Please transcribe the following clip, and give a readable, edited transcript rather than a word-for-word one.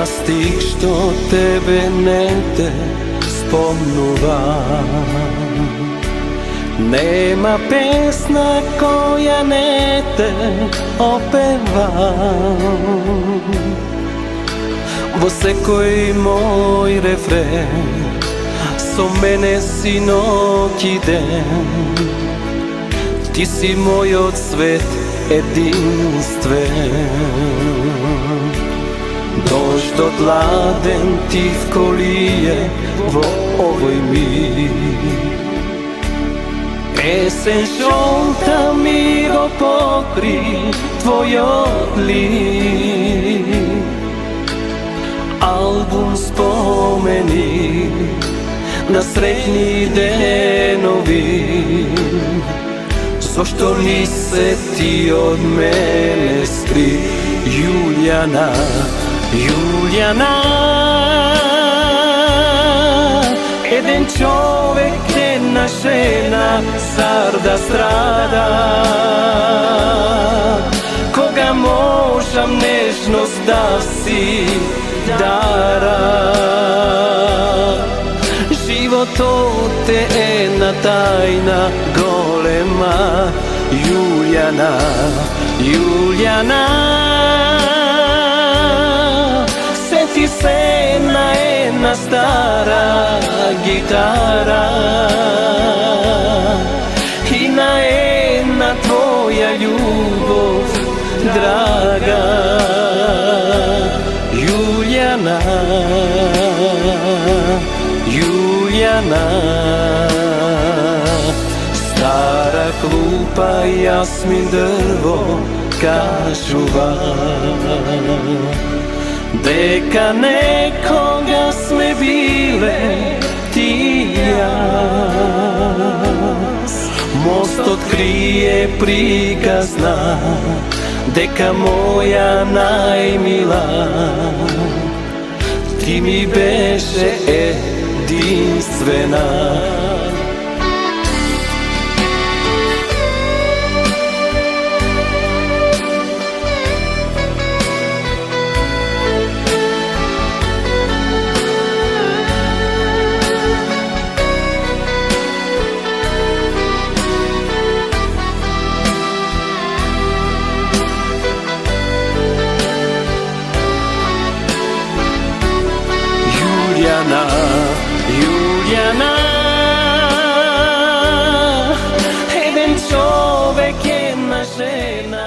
stih što tebe ne te spomnuva. Nema pesna koja ne te opeva. Во секој мој рефрен со мене си ноќ и ден. Ти си мојот свет единствен. Дождот ладен ти вколие во овој мир. Есен жолта ми го покри твојот лик. Албум спомени на среќни денови. Зошто ни се ти од мене скри, Јулијана, Јулијана? Еден човек, една жена, зар да страда? Кога можам нежност да си дара? Животот е една тајна голема, Јулијана, Јулијана. Сети се на една стара гитара и на една твоја љубов драга, Јулијана, Јулијана. Стара клупа, јасмин дрво кажува дека некога сме биле ти и јас. Мостот крие приказна дека моја најмила ти ми беше единствена. Јулијана, Јулијана. Еден човек, една жена.